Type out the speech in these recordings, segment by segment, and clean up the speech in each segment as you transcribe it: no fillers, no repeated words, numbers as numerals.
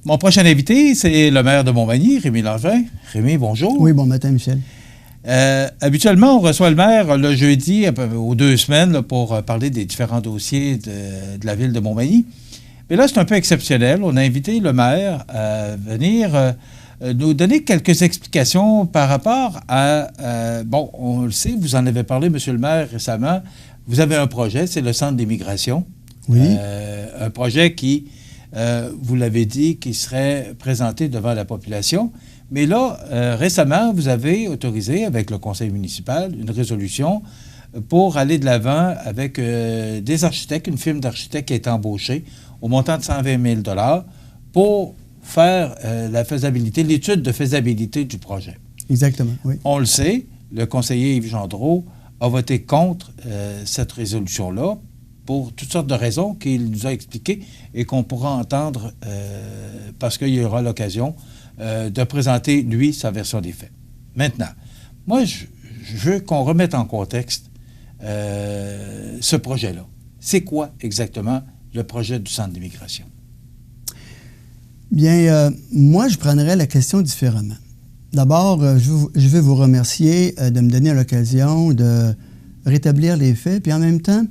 Mon prochain invité, c'est le maire de Montmagny, Rémy Langevin. Rémy, bonjour. Oui, bon matin, Michel. Habituellement, on reçoit le maire le jeudi, aux 2 semaines, là, pour parler des différents dossiers de la ville de Montmagny. Mais là, c'est un peu exceptionnel. On a invité le maire à venir nous donner quelques explications par rapport à... bon, on le sait, vous en avez parlé, monsieur le maire, récemment. Vous avez un projet, c'est le Centre d'immigration. Oui. Un projet qui, vous l'avez dit, qui serait présenté devant la population. Mais là, récemment, vous avez autorisé, avec le conseil municipal, une résolution pour aller de l'avant avec des architectes, une firme d'architectes qui a été embauchée au montant de 120 000 $ pour faire la faisabilité, l'étude de faisabilité du projet. Exactement, oui. On le sait, le conseiller Yves Gendreau a voté contre cette résolution-là pour toutes sortes de raisons qu'il nous a expliquées et qu'on pourra entendre parce qu'il y aura l'occasion de présenter, lui, sa version des faits. Maintenant, moi, je veux qu'on remette en contexte ce projet-là. C'est quoi exactement le projet du Centre d'immigration? Bien, moi, je prendrais la question différemment. D'abord, je veux vous remercier de me donner l'occasion de rétablir les faits, puis en même temps,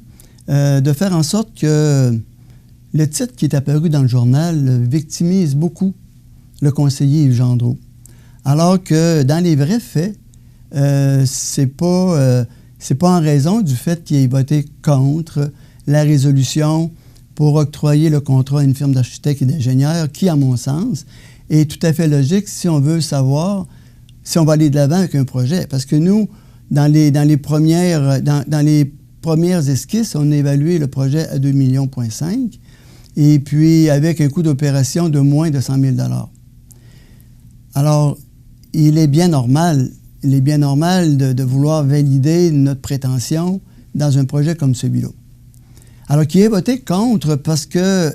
de faire en sorte que le titre qui est apparu dans le journal victimise beaucoup le conseiller Yves Gendreau. Alors que dans les vrais faits, c'est pas en raison du fait qu'il ait voté contre la résolution pour octroyer le contrat à une firme d'architectes et d'ingénieurs qui, à mon sens, est tout à fait logique si on veut savoir si on va aller de l'avant avec un projet. Parce que nous, dans les premières esquisses, on a évalué le projet à 2,5 millions et puis avec un coût d'opération de moins de 100 000 $. Alors, il est bien normal de vouloir valider notre prétention dans un projet comme celui-là. Alors, qui est voté contre parce que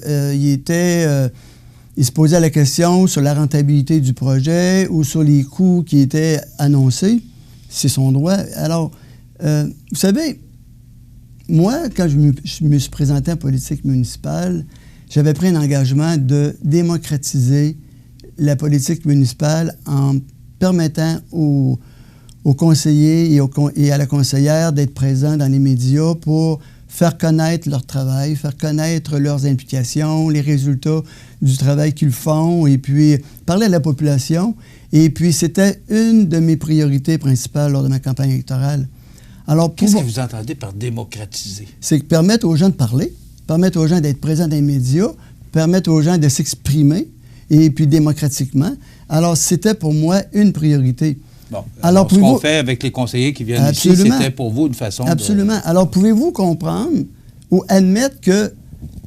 il se posait la question sur la rentabilité du projet ou sur les coûts qui étaient annoncés. C'est son droit. Alors, vous savez, moi, quand je me suis présenté en politique municipale, j'avais pris un engagement de démocratiser la politique municipale en permettant aux conseillers et à la conseillère d'être présents dans les médias pour faire connaître leur travail, faire connaître leurs implications, les résultats du travail qu'ils font, et puis parler à la population. Et puis, c'était une de mes priorités principales lors de ma campagne électorale. Alors, qu'est-ce que vous entendez par démocratiser? C'est permettre aux gens de parler, permettre aux gens d'être présents dans les médias, permettre aux gens de s'exprimer, et puis démocratiquement. Alors, c'était pour moi une priorité. Bon, alors ce qu'on fait avec les conseillers qui viennent ici, c'était pour vous une façon Absolument. Alors, pouvez-vous comprendre ou admettre que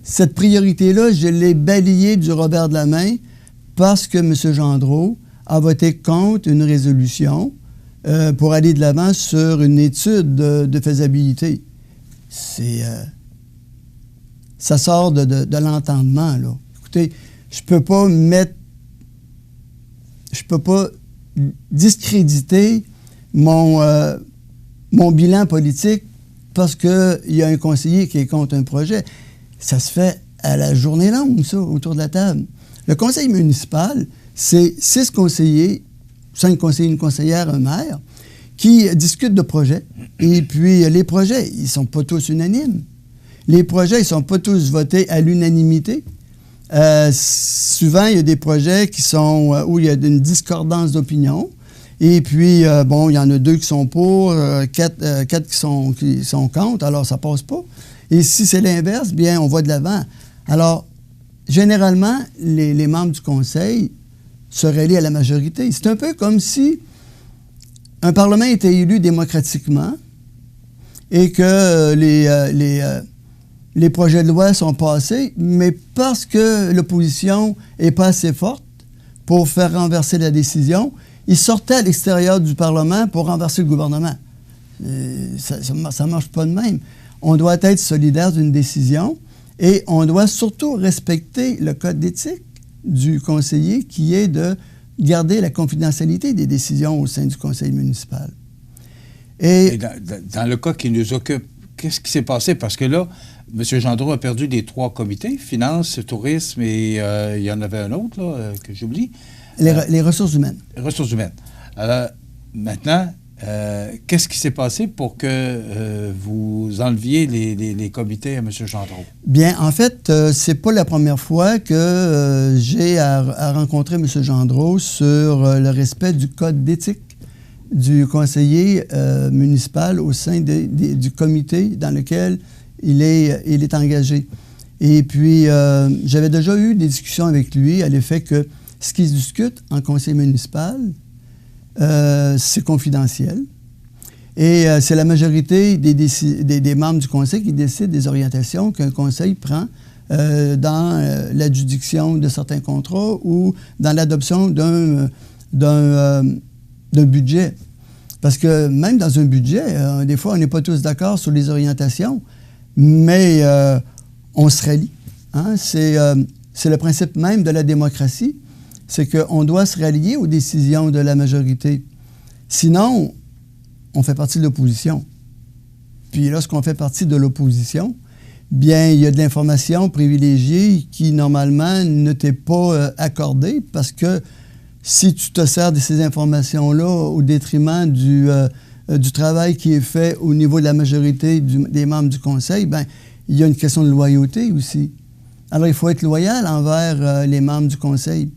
cette priorité-là, je l'ai balayée du revers de la main parce que M. Gendreau a voté contre une résolution pour aller de l'avant sur une étude de faisabilité? Ça sort de l'entendement, là. Écoutez, je peux pas discréditer mon bilan politique parce qu'il y a un conseiller qui est contre un projet. Ça se fait à la journée longue, ça, autour de la table. Le conseil municipal, c'est 6 conseillers, 5 conseillers, une conseillère, un maire, qui discutent de projets. Et puis, les projets, ils ne sont pas tous unanimes. Les projets, ils ne sont pas tous votés à l'unanimité. Souvent, il y a des projets où il y a une discordance d'opinion. Et puis, bon, il y en a 2 qui sont pour, 4 qui sont contre, alors ça passe pas. Et si c'est l'inverse, bien, on va de l'avant. Alors, généralement, les membres du conseil se rallient à la majorité. C'est un peu comme si un Parlement était élu démocratiquement et que les projets de loi sont passés, mais parce que l'opposition n'est pas assez forte pour faire renverser la décision, ils sortaient à l'extérieur du Parlement pour renverser le gouvernement. Ça ne marche pas de même. On doit être solidaire d'une décision et on doit surtout respecter le code d'éthique du conseiller qui est de garder la confidentialité des décisions au sein du conseil municipal. Et dans le cas qui nous occupe, qu'est-ce qui s'est passé? Parce que là, M. Gendreau a perdu les 3 comités, finances, tourisme et il y en avait un autre là, que j'oublie. Les ressources humaines. Ressources humaines. Alors, maintenant, qu'est-ce qui s'est passé pour que vous enleviez les comités à M. Gendreau? Bien, en fait, c'est pas la première fois que j'ai à rencontrer M. Gendreau sur le respect du code d'éthique du conseiller municipal au sein du comité dans lequel il est engagé. Et puis, j'avais déjà eu des discussions avec lui à l'effet que ce qui se discute en conseil municipal, c'est confidentiel. Et c'est la majorité des membres du conseil qui décident des orientations qu'un conseil prend dans l'adjudication de certains contrats ou dans l'adoption d'un budget. Parce que même dans un budget, des fois, on n'est pas tous d'accord sur les orientations, mais on se rallie. Hein? C'est le principe même de la démocratie, c'est qu'on doit se rallier aux décisions de la majorité. Sinon, on fait partie de l'opposition. Puis lorsqu'on fait partie de l'opposition, bien, il y a de l'information privilégiée qui, normalement, ne t'est pas accordée parce que si tu te sers de ces informations-là au détriment du travail qui est fait au niveau de la majorité des membres du conseil, bien, il y a une question de loyauté aussi. Alors, il faut être loyal envers les membres du conseil.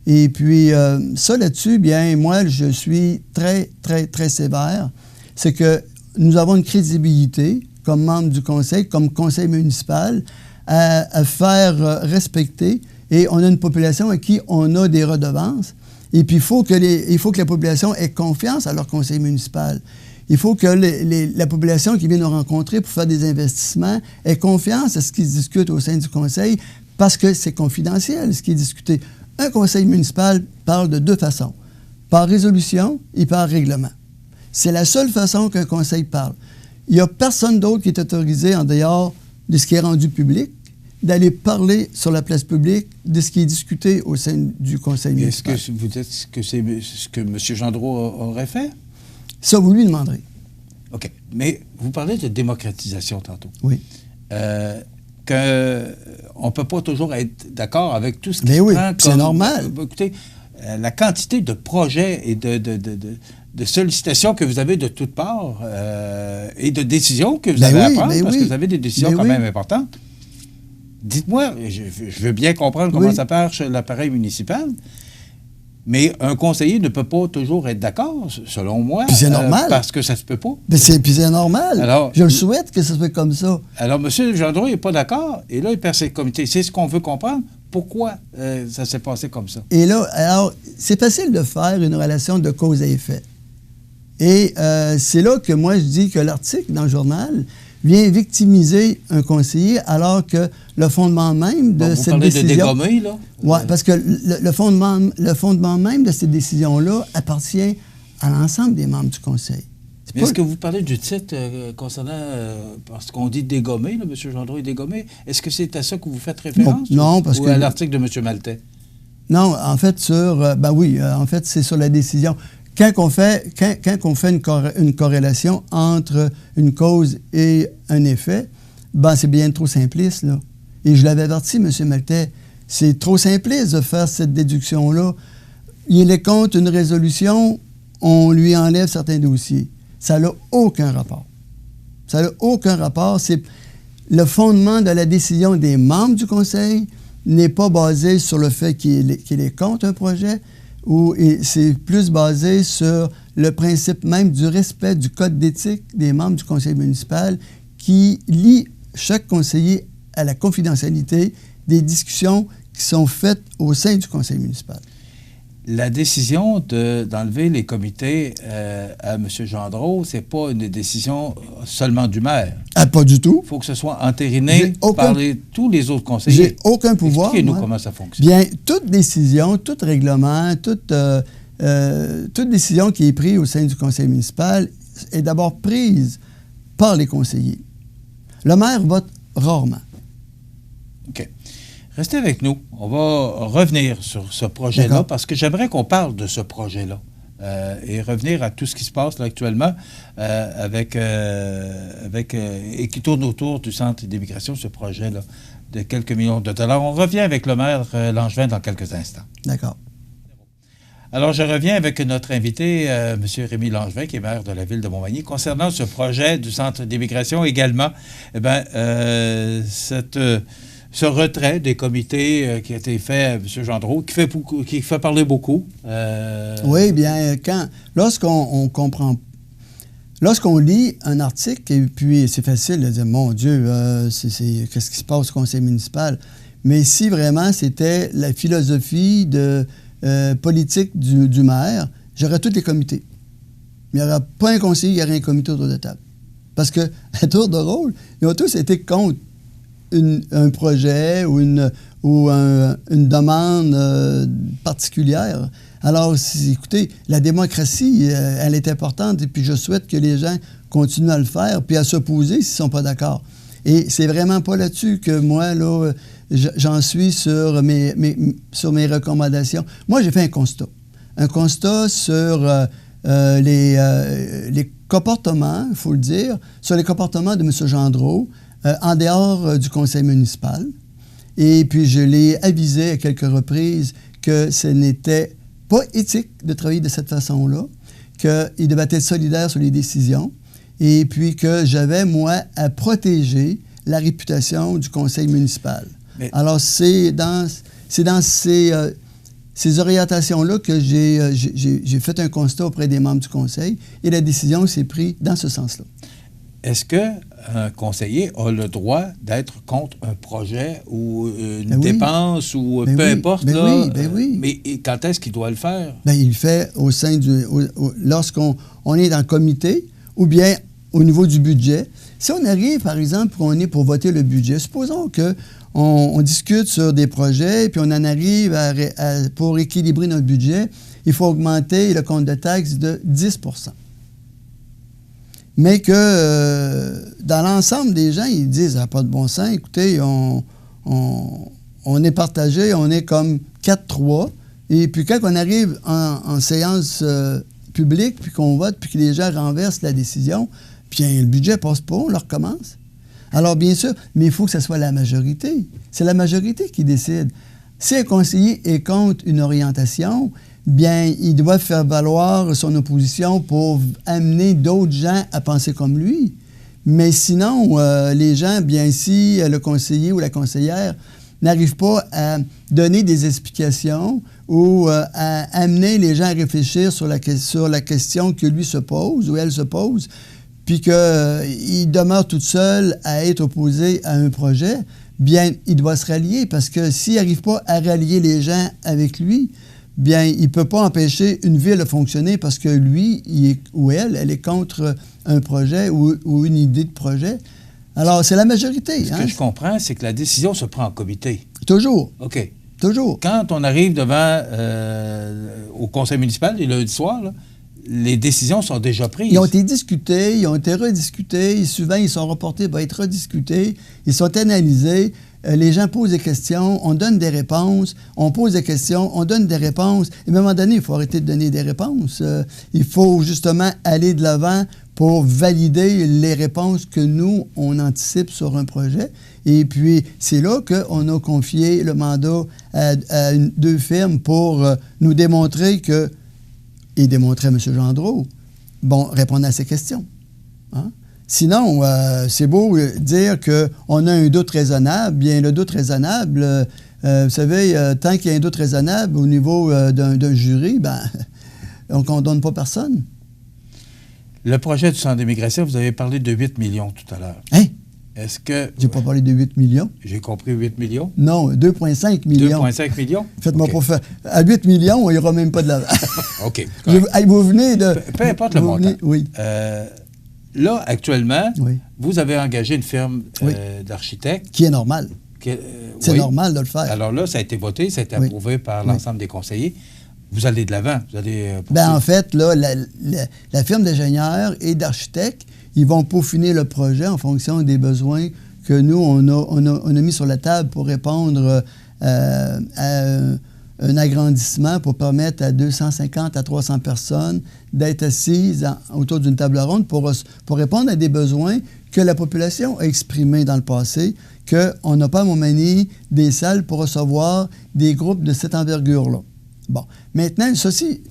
Et puis, ça là-dessus, bien, moi, je suis très, très, très sévère. C'est que nous avons une crédibilité comme membre du conseil, comme conseil municipal, à faire respecter. Et on a une population à qui on a des redevances. Et puis, il faut que la population ait confiance à leur conseil municipal. Il faut que la population qui vient nous rencontrer pour faire des investissements ait confiance à ce qui se discute au sein du conseil parce que c'est confidentiel, ce qui est discuté. Un conseil municipal parle de 2 façons, par résolution et par règlement. C'est la seule façon qu'un conseil parle. Il n'y a personne d'autre qui est autorisé, en dehors de ce qui est rendu public, d'aller parler sur la place publique de ce qui est discuté au sein du conseil municipal. Est-ce que vous dites que c'est ce que M. Gendreau aurait fait? Ça, vous lui demanderez. OK. Mais vous parlez de démocratisation tantôt. Oui. On ne peut pas toujours être d'accord avec tout ce qui se prend comme... c'est normal. Écoutez, la quantité de projets et de sollicitations que vous avez de toutes parts et de décisions que vous avez à prendre, parce que vous avez des décisions quand même importantes. Dites-moi, je veux bien comprendre comment ça marche l'appareil municipal, mais un conseiller ne peut pas toujours être d'accord, selon moi. Puis c'est normal. Parce que ça se peut pas. Puis c'est normal. Alors, je le souhaite que ça se fait comme ça. Alors, M. Gendreau n'est pas d'accord, et là, il perd ses comités. C'est ce qu'on veut comprendre. Pourquoi ça s'est passé comme ça? Et là, alors, c'est facile de faire une relation de cause à effet. Et c'est là que moi, je dis que l'article dans le journal vient victimiser un conseiller alors que le fondement même de cette décision... Vous parlez de dégommer, là? Oui, parce que le fondement même de cette décision-là appartient à l'ensemble des membres du conseil. Mais est-ce que vous parlez du titre concernant... parce qu'on dit dégommer, là, M. Gendreau est dégommé. Est-ce que c'est à ça que vous faites référence? Non, parce que... Ou à l'article de M. Maltais? Non, en fait, en fait, c'est sur la décision. Quand on fait une corrélation entre une cause et un effet, c'est bien trop simpliste, là. Et je l'avais averti, M. Maltais, c'est trop simpliste de faire cette déduction-là. Il est contre une résolution, on lui enlève certains dossiers. Ça n'a aucun rapport. Ça n'a aucun rapport. C'est le fondement de la décision des membres du conseil n'est pas basé sur le fait qu'il est contre un projet, ou c'est plus basé sur le principe même du respect du code d'éthique des membres du conseil municipal qui lie chaque conseiller à la confidentialité des discussions qui sont faites au sein du conseil municipal. La décision d'enlever les comités à M. Gendreau, c'est pas une décision seulement du maire. Ah, pas du tout. Il faut que ce soit entériné par tous les autres conseillers. J'ai aucun pouvoir. Expliquez-nous comment ça fonctionne. Bien, toute décision, tout règlement, toute décision qui est prise au sein du conseil municipal est d'abord prise par les conseillers. Le maire vote rarement. OK. Restez avec nous. On va revenir sur ce projet-là parce que j'aimerais qu'on parle de ce projet-là. et revenir à tout ce qui se passe là, actuellement et qui tourne autour du Centre d'immigration, ce projet-là de quelques millions de dollars. On revient avec le maire Langevin dans quelques instants. D'accord. Alors, je reviens avec notre invité, M. Rémi Langevin, qui est maire de la ville de Montmagny. Concernant ce projet du Centre d'immigration également, ce retrait des comités qui a été fait, M. Gendreau, qui fait parler beaucoup. Oui, bien, lorsqu'on comprend, lorsqu'on lit un article, et puis c'est facile de dire, mon Dieu, qu'est-ce qui se passe au conseil municipal? Mais si vraiment c'était la philosophie politique du maire, j'aurais tous les comités. Il n'y aurait pas un conseiller, il y aurait un comité autour de la table. Parce que, à tour de rôle, ils ont tous été contre un projet ou une demande particulière. Alors, écoutez, la démocratie, elle est importante et puis je souhaite que les gens continuent à le faire puis à s'opposer s'ils ne sont pas d'accord. Et c'est vraiment pas là-dessus que moi, là, j'en suis sur mes recommandations. Moi, j'ai fait un constat. Un constat sur les comportements, il faut le dire, sur les comportements de M. Gendreau en dehors du conseil municipal. Et puis, je l'ai avisé à quelques reprises que ce n'était pas éthique de travailler de cette façon-là, qu'il devait être solidaire sur les décisions, et puis que j'avais, moi, à protéger la réputation du conseil municipal. Mais... Alors, c'est dans ces orientations-là que j'ai fait un constat auprès des membres du conseil, et la décision s'est prise dans ce sens-là. Est-ce qu'un conseiller a le droit d'être contre un projet ou une dépense ou peu importe? Oui. Mais quand est-ce qu'il doit le faire? Bien, il le fait au sein lorsqu'on est dans le comité ou bien au niveau du budget. Si on arrive, par exemple, on est pour voter le budget, supposons qu'on discute sur des projets puis on en arrive pour équilibrer notre budget, il faut augmenter le compte de taxes de 10 %. Mais que dans l'ensemble des gens, ils disent « Ah, pas de bon sens, écoutez, on est partagé, on est comme 4-3. » Et puis quand on arrive en séance publique, puis qu'on vote, puis que les gens renversent la décision, bien, le budget ne passe pas, on le recommence. Alors, bien sûr, mais il faut que ce soit la majorité. C'est la majorité qui décide. Si un conseiller est contre une orientation, bien, il doit faire valoir son opposition pour amener d'autres gens à penser comme lui. Mais sinon, les gens, bien, si le conseiller ou la conseillère n'arrive pas à donner des explications ou à amener les gens à réfléchir sur la question que lui se pose ou elle se pose, puis qu'il demeure tout seul à être opposé à un projet, bien, il doit se rallier parce que s'il n'arrive pas à rallier les gens avec lui, bien, il ne peut pas empêcher une ville de fonctionner parce que lui ou elle est contre un projet ou une idée de projet. Alors, c'est la majorité. Ce que je comprends, c'est que la décision se prend en comité. Toujours. OK. Toujours. Quand on arrive devant au conseil municipal, les lundis soirs, là, les décisions sont déjà prises. Ils ont été discutés, ils ont été rediscutés, souvent ils sont reportés pour être rediscutés, ils sont analysés, les gens posent des questions, on donne des réponses, on pose des questions, on donne des réponses. Et à un moment donné, il faut arrêter de donner des réponses. Il faut justement aller de l'avant pour valider les réponses que nous, on anticipe sur un projet. Et puis, c'est là qu'on a confié le mandat à deux firmes pour nous démontrer et démontrer à M. Gendreau, répondre à ces questions. Hein? Sinon, c'est beau dire qu'on a un doute raisonnable. Bien, le doute raisonnable, vous savez, tant qu'il y a un doute raisonnable au niveau d'un jury, on ne condamne pas personne. Le projet du Centre d'immigration, vous avez parlé de 8 millions tout à l'heure. Hein? Est-ce que... J'ai pas parlé de 8 millions. J'ai compris 8 millions? Non, 2,5 millions. 2,5 millions? Faites-moi pas faire. À 8 millions, on n'ira même pas de l'avant. OK. Vous venez de... Peu importe le montant. Oui. Là, actuellement, oui. Vous avez engagé une firme d'architectes. Qui est normal. C'est normal de le faire. Alors là, ça a été voté, ça a été approuvé par l'ensemble des conseillers. Vous allez de l'avant. Vous allez en fait, là, la firme d'ingénieurs et d'architectes, ils vont peaufiner le projet en fonction des besoins que nous, on a mis sur la table pour répondre à un agrandissement pour permettre à 250 à 300 personnes d'être assises autour d'une table ronde pour répondre à des besoins que la population a exprimés dans le passé, qu'on n'a pas à Montmagny des salles pour recevoir des groupes de cette envergure-là. Bon, maintenant, ceci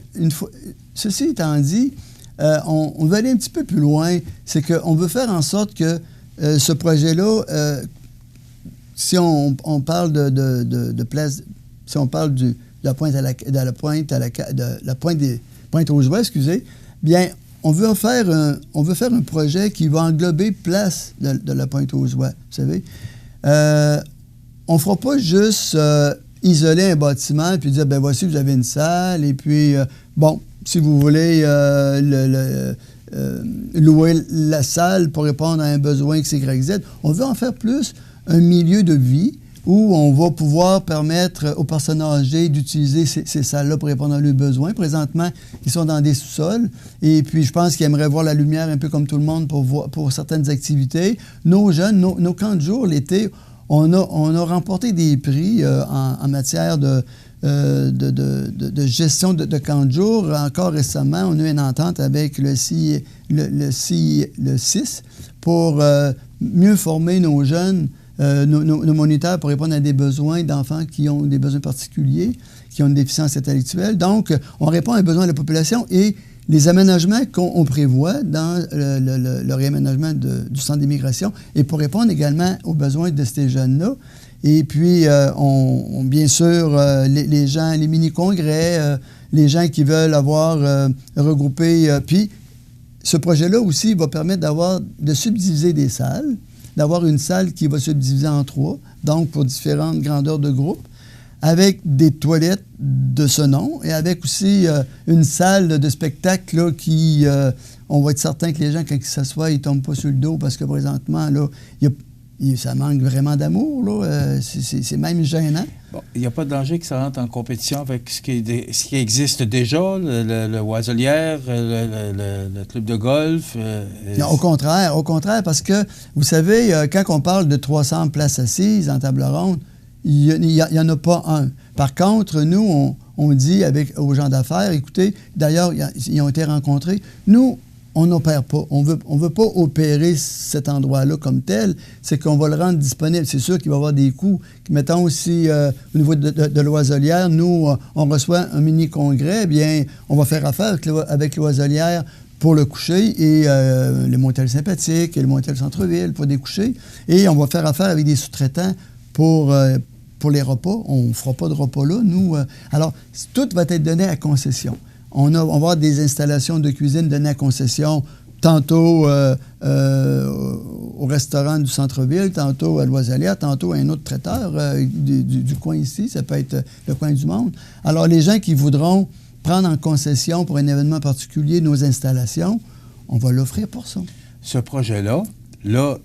étant dit, on veut aller un petit peu plus loin. C'est qu'on veut faire en sorte que ce projet-là, si on parle de place, si on parle de la pointe aux Oies, excusez, bien, on veut faire un projet qui va englober place de la pointe aux Oies, vous savez. On ne fera pas juste isoler un bâtiment et puis dire, ben voici, vous avez une salle, et puis, bon, si vous voulez louer la salle pour répondre à un besoin X, Y, Z, on veut en faire plus un milieu de vie où on va pouvoir permettre aux personnes âgées d'utiliser ces salles-là pour répondre à leurs besoins. Présentement, ils sont dans des sous-sols, et puis je pense qu'ils aimeraient voir la lumière un peu comme tout le monde pour certaines activités. Nos jeunes, nos camps de jour, l'été, on a remporté des prix en matière de gestion de camps de jour. Encore récemment, on a eu une entente avec le CIS pour mieux former nos jeunes, nos moniteurs, pour répondre à des besoins d'enfants qui ont des besoins particuliers, qui ont une déficience intellectuelle. Donc, on répond à un besoin de la population, et les aménagements qu'on prévoit dans le réaménagement du centre d'immigration, et pour répondre également aux besoins de ces jeunes-là. Et puis, bien sûr, les gens, les mini-congrès, les gens qui veulent avoir regroupé. Puis, ce projet-là aussi va permettre de subdiviser des salles, d'avoir une salle qui va subdiviser en 3, donc pour différentes grandeurs de groupe, avec des toilettes de ce nom, et avec aussi une salle de spectacle là, qui, on va être certain que les gens, quand ils s'assoient, ils ne tombent pas sur le dos, parce que présentement, là, ça manque vraiment d'amour, là. C'est même gênant. Bon, il n'y a pas de danger que ça rentre en compétition avec ce qui existe déjà, le Oiselière, le club de golf? Non, au contraire, parce que, vous savez, quand on parle de 300 places assises en table ronde, il n'y en a pas un. Par contre, nous, on dit aux gens d'affaires, écoutez, d'ailleurs, ils ont été rencontrés, nous, on n'opère pas. On veut pas opérer cet endroit-là comme tel. C'est qu'on va le rendre disponible. C'est sûr qu'il va y avoir des coûts. Mettons aussi, au niveau de l'Oiselière, nous, on reçoit un mini-congrès. Bien, on va faire affaire avec l'Oiselière pour le coucher, et le motel sympathique et le motel centre-ville pour des couchers. Et on va faire affaire avec des sous-traitants pour les repas. On ne fera pas de repas là, nous. Alors, tout va être donné à concession. On va avoir des installations de cuisine données à concession, tantôt au restaurant du centre-ville, tantôt à l'Oiselière, tantôt à un autre traiteur du coin ici, ça peut être le coin du monde. Alors, les gens qui voudront prendre en concession pour un événement particulier nos installations, on va l'offrir pour ça. Ce projet-là, là,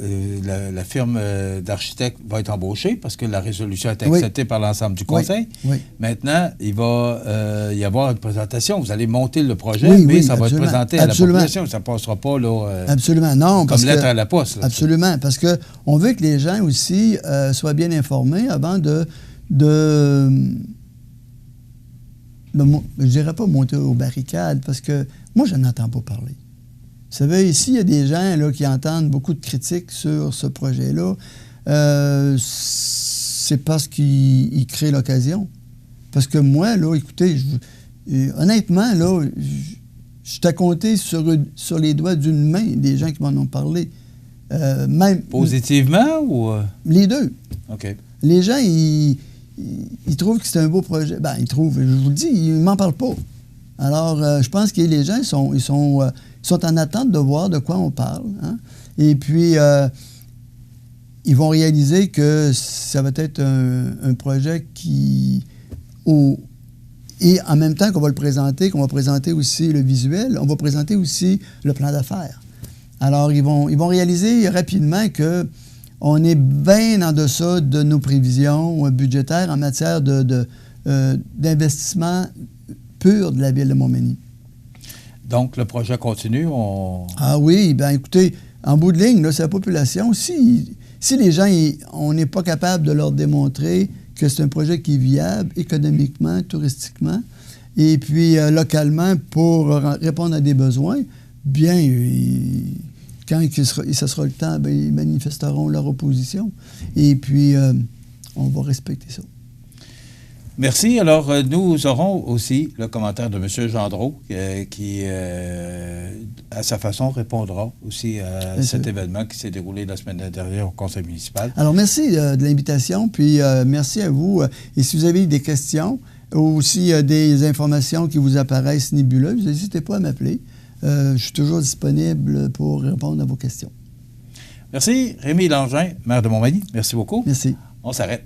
la firme d'architectes va être embauchée parce que la résolution a été acceptée par l'ensemble du conseil. Oui. Maintenant, il va y avoir une présentation. Vous allez monter le projet, mais ça va être présenté à la population. Ça ne passera pas là, absolument, non, comme lettre à la poste. Là, absolument, parce qu'on veut que les gens aussi soient bien informés avant je ne dirais pas monter aux barricades, parce que moi, je n'entends pas parler. Vous savez, ici, il y a des gens là, qui entendent beaucoup de critiques sur ce projet-là. C'est parce qu'ils créent l'occasion. Parce que moi, là, écoutez, honnêtement, là, je suis à compter sur les doigts d'une main des gens qui m'en ont parlé. Même, positivement ou? Les deux. OK. Les gens, ils trouvent que c'est un beau projet. Ben, ils trouvent, je vous le dis, ils ne m'en parlent pas. Alors, je pense que les gens, ils sont en attente de voir de quoi on parle. Hein? Et puis, ils vont réaliser que ça va être un projet et en même temps qu'on va le présenter, qu'on va présenter aussi le visuel, on va présenter aussi le plan d'affaires. Alors, ils vont réaliser rapidement qu'on est bien en deçà de nos prévisions budgétaires en matière d'investissement pur de la ville de Montmagny. Donc, le projet continue? Ah oui, bien écoutez, en bout de ligne, là, c'est la population. Si les gens, on n'est pas capable de leur démontrer que c'est un projet qui est viable économiquement, touristiquement, et puis localement pour répondre à des besoins, bien, quand ce sera le temps, bien, ils manifesteront leur opposition. Et puis, on va respecter ça. Merci. Alors, nous aurons aussi le commentaire de M. Gendreau qui, à sa façon, répondra aussi à cet événement qui s'est déroulé la semaine dernière au conseil municipal. Alors, merci de l'invitation, puis merci à vous. Et si vous avez des questions ou aussi des informations qui vous apparaissent nébuleuses, n'hésitez pas à m'appeler. Je suis toujours disponible pour répondre à vos questions. Merci. Rémi Langin, maire de Montmagny. Merci beaucoup. Merci. On s'arrête.